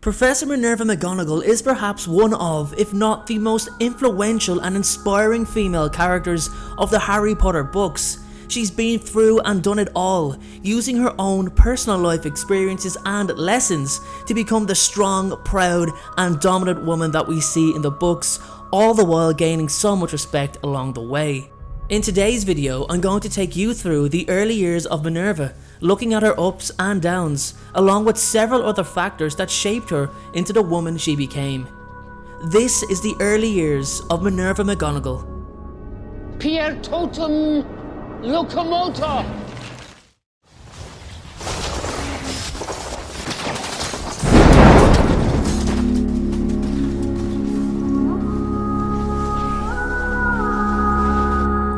Professor Minerva McGonagall is perhaps one of, if not the most influential and inspiring female characters of the Harry Potter books. She's been through and done it all, using her own personal life experiences and lessons to become the strong, proud and dominant woman that we see in the books, all the while gaining so much respect along the way. In today's video, I'm going to take you through the early years of Minerva, looking at her ups and downs, along with several other factors that shaped her into the woman she became. This is the early years of Minerva McGonagall. Pier totum locomotor!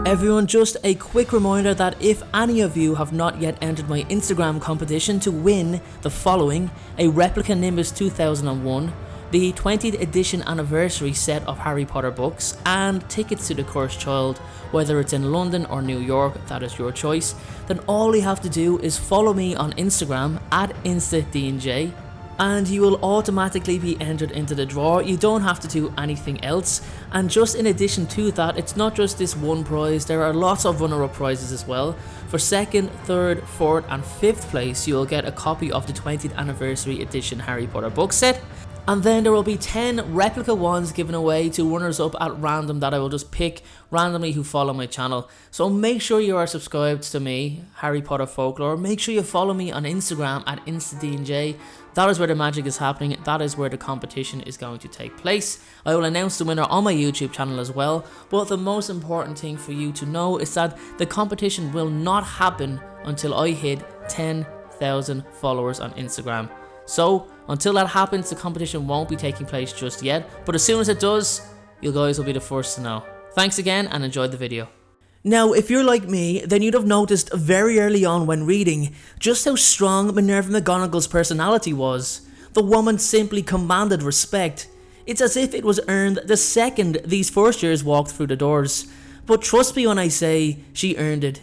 Everyone, just a quick reminder that if any of you have not yet entered my Instagram competition to win the following: a replica Nimbus 2001, the 20th edition anniversary set of Harry Potter books, and tickets to the Cursed Child, whether it's in London or New York, that is your choice, then all you have to do is follow me on Instagram at InstaDNJ, and you will automatically be entered into the draw. You don't have to do anything else. And just in addition to that, it's not just this one prize, there are lots of runner-up prizes as well. For 2nd, 3rd, 4th and 5th place, you will get a copy of the 20th anniversary edition Harry Potter book set. And then there will be 10 replica ones given away to runners up at random that I will just pick randomly who follow my channel. So make sure you are subscribed to me, Harry Potter Folklore. Make sure you follow me on Instagram at InstaDNJ. That is where the magic is happening. That is where the competition is going to take place. I will announce the winner on my YouTube channel as well. But the most important thing for you to know is that the competition will not happen until I hit 10,000 followers on Instagram. So until that happens, the competition won't be taking place just yet, but as soon as it does, you guys will be the first to know. Thanks again and enjoy the video. Now, if you're like me, then you'd have noticed very early on when reading just how strong Minerva McGonagall's personality was. The woman simply commanded respect. It's as if it was earned the second these first years walked through the doors. But trust me when I say, she earned it.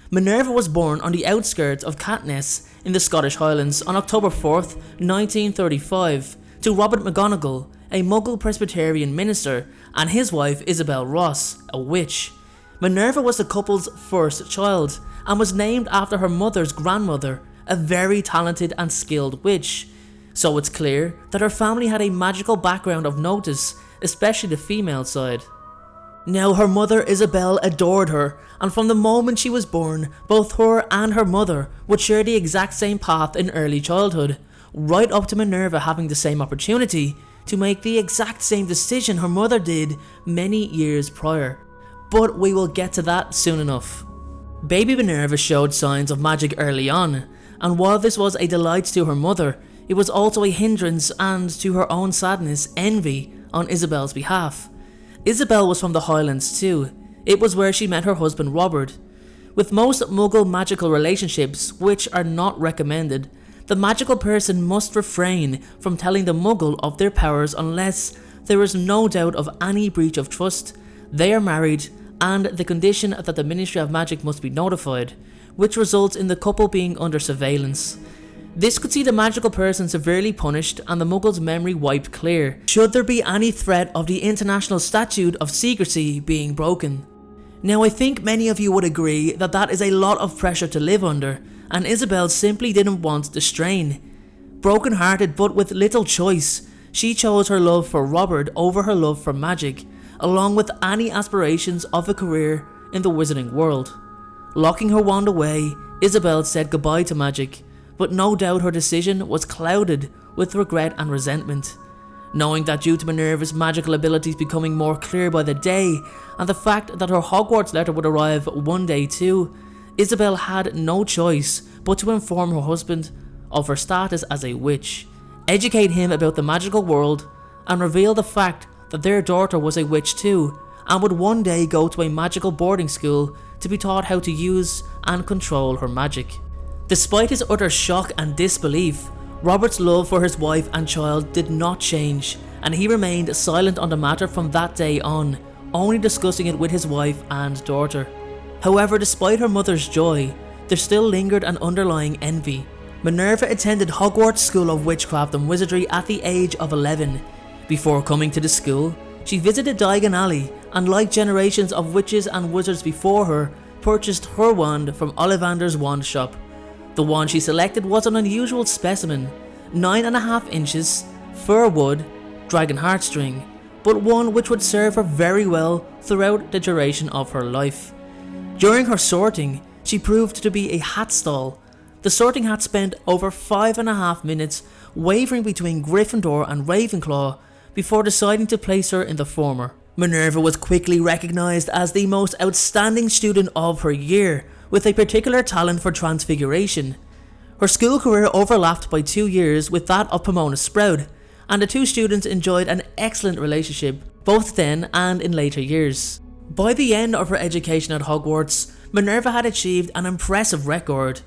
Minerva was born on the outskirts of Caithness in the Scottish Highlands on October 4th, 1935, to Robert McGonagall, a Muggle Presbyterian minister, and his wife Isabel Ross, a witch. Minerva was the couple's first child, and was named after her mother's grandmother, a very talented and skilled witch. So it's clear that her family had a magical background of notice, especially the female side. Now, her mother Isabel adored her, and from the moment she was born, both her and her mother would share the exact same path in early childhood, right up to Minerva having the same opportunity to make the exact same decision her mother did many years prior. But we will get to that soon enough. Baby Minerva showed signs of magic early on, and while this was a delight to her mother, it was also a hindrance and, to her own sadness, envy on Isabel's behalf. Isabel was from the Highlands too. It was where she met her husband Robert. With most Muggle magical relationships, which are not recommended, the magical person must refrain from telling the Muggle of their powers unless there is no doubt of any breach of trust, they are married, and the condition that the Ministry of Magic must be notified, which results in the couple being under surveillance. This could see the magical person severely punished and the Muggle's memory wiped clear, should there be any threat of the International Statute of Secrecy being broken. Now, I think many of you would agree that that is a lot of pressure to live under, and Isabel simply didn't want the strain. Broken hearted but with little choice, she chose her love for Robert over her love for magic, along with any aspirations of a career in the wizarding world. Locking her wand away, Isabel said goodbye to magic, but no doubt her decision was clouded with regret and resentment. Knowing that due to Minerva's magical abilities becoming more clear by the day, and the fact that her Hogwarts letter would arrive one day too, Isabel had no choice but to inform her husband of her status as a witch, educate him about the magical world, and reveal the fact that their daughter was a witch too, and would one day go to a magical boarding school to be taught how to use and control her magic. Despite his utter shock and disbelief, Robert's love for his wife and child did not change, and he remained silent on the matter from that day on, only discussing it with his wife and daughter. However, despite her mother's joy, there still lingered an underlying envy, Minerva attended Hogwarts School of Witchcraft and Wizardry at the age of 11. Before coming to the school, she visited Diagon Alley and, like generations of witches and wizards before her, purchased her wand from Ollivander's wand shop. The wand she selected was an unusual specimen, 9.5 inches, fir wood, dragon heartstring, but one which would serve her very well throughout the duration of her life. During her sorting, she proved to be a hat stall. The sorting hat spent over 5.5 minutes wavering between Gryffindor and Ravenclaw before deciding to place her in the former. Minerva was quickly recognised as the most outstanding student of her year, with a particular talent for transfiguration. Her school career overlapped by 2 years with that of Pomona Sprout, and the two students enjoyed an excellent relationship both then and in later years. By the end of her education at Hogwarts, Minerva had achieved an impressive record.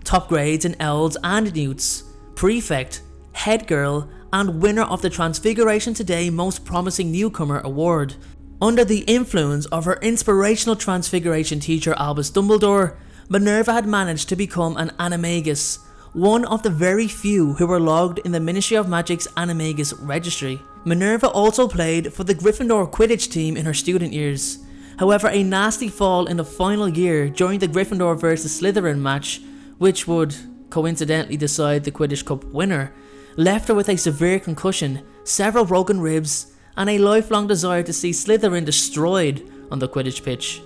Top grades in Elves and Newts, Prefect, Head Girl, and winner of the Transfiguration Today Most Promising Newcomer Award. Under the influence of her inspirational Transfiguration teacher Albus Dumbledore, Minerva had managed to become an Animagus, one of the very few who were logged in the Ministry of Magic's Animagus registry. Minerva also played for the Gryffindor Quidditch team in her student years. However, a nasty fall in the final year during the Gryffindor vs Slytherin match, which would coincidentally decide the Quidditch Cup winner, left her with a severe concussion, several broken ribs, and a lifelong desire to see Slytherin destroyed on the Quidditch pitch.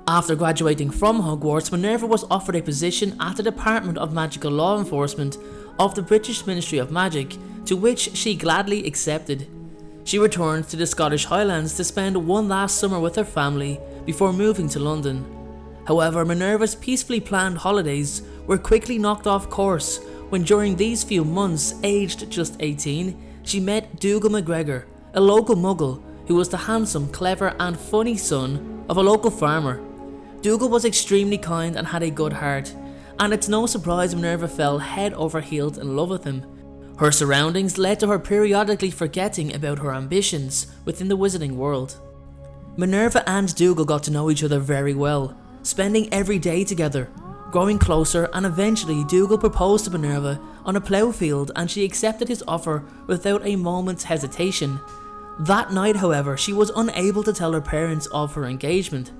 After graduating from Hogwarts, Minerva was offered a position at the Department of Magical Law Enforcement of the British Ministry of Magic, to which she gladly accepted. She returned to the Scottish Highlands to spend one last summer with her family before moving to London. However, Minerva's peacefully planned holidays were quickly knocked off course when during these few months, aged just 18, she met Dougal McGregor, a local muggle who was the handsome, clever and funny son of a local farmer. Dougal was extremely kind and had a good heart, and it's no surprise Minerva fell head over heels in love with him. Her surroundings led to her periodically forgetting about her ambitions within the wizarding world. Minerva and Dougal got to know each other very well, spending every day together, growing closer, and eventually Dougal proposed to Minerva on a plough field and she accepted his offer without a moment's hesitation. That night, however, she was unable to tell her parents of her engagement.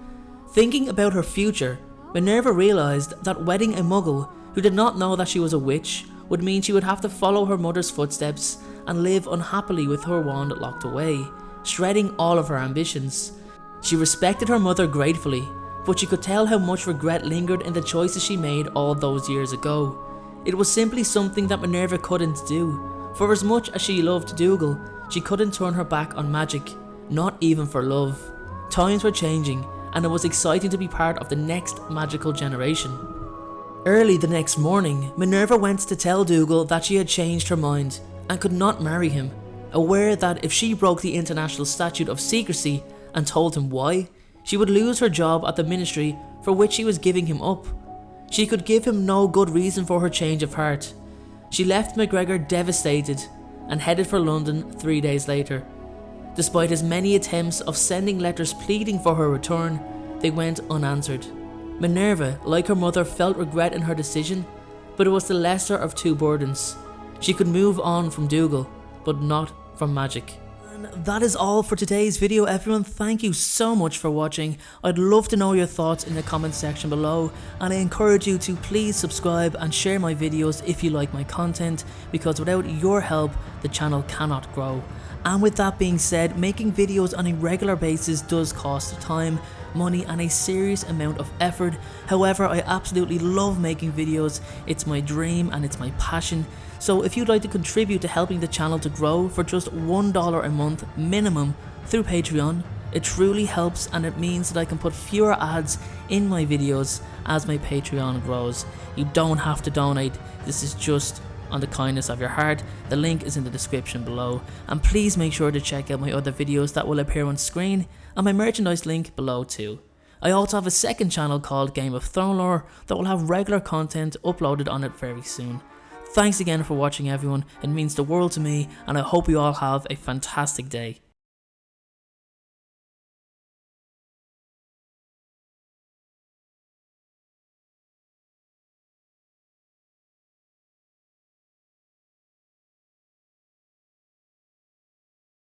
Thinking about her future, Minerva realised that wedding a muggle who did not know that she was a witch would mean she would have to follow her mother's footsteps and live unhappily with her wand locked away, shredding all of her ambitions. She respected her mother gratefully, but she could tell how much regret lingered in the choices she made all those years ago. It was simply something that Minerva couldn't do. For as much as she loved Dougal, she couldn't turn her back on magic, not even for love. Times were changing, and it was exciting to be part of the next magical generation. Early the next morning, Minerva went to tell Dougal that she had changed her mind and could not marry him, aware that if she broke the international statute of secrecy and told him why, she would lose her job at the ministry for which she was giving him up. She could give him no good reason for her change of heart. She left McGregor devastated and headed for London 3 days later. Despite his many attempts of sending letters pleading for her return, they went unanswered. Minerva, like her mother, felt regret in her decision, but it was the lesser of two burdens. She could move on from Dougal, but not from magic. And that is all for today's video, everyone. Thank you so much for watching. I'd love to know your thoughts in the comment section below, and I encourage you to please subscribe and share my videos if you like my content, because without your help the channel cannot grow. And with that being said, making videos on a regular basis does cost time, money and a serious amount of effort. However, I absolutely love making videos. It's my dream and it's my passion. So if you'd like to contribute to helping the channel to grow for just $1 a month minimum through Patreon, it truly helps, and it means that I can put fewer ads in my videos as my Patreon grows. You don't have to donate. This is just on the kindness of your heart. The link is in the description below, and please make sure to check out my other videos that will appear on screen and my merchandise link below too. I also have a second channel called Game of Thrones Lore that will have regular content uploaded on it very soon. Thanks again for watching, everyone. It means the world to me, and I hope you all have a fantastic day.